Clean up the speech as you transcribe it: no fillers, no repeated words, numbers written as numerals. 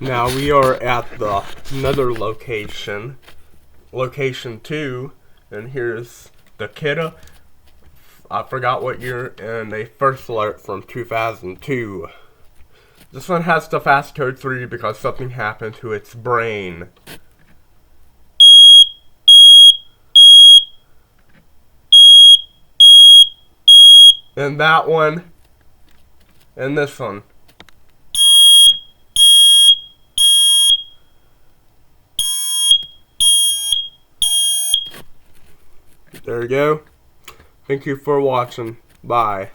Now we are at the another location, location 2, and here's the kidda. I forgot what year, and a first alert from 2002. This one has the fast code 3 because something happened to its brain. And that one, and this one. There you go. Thank you for watching. Bye.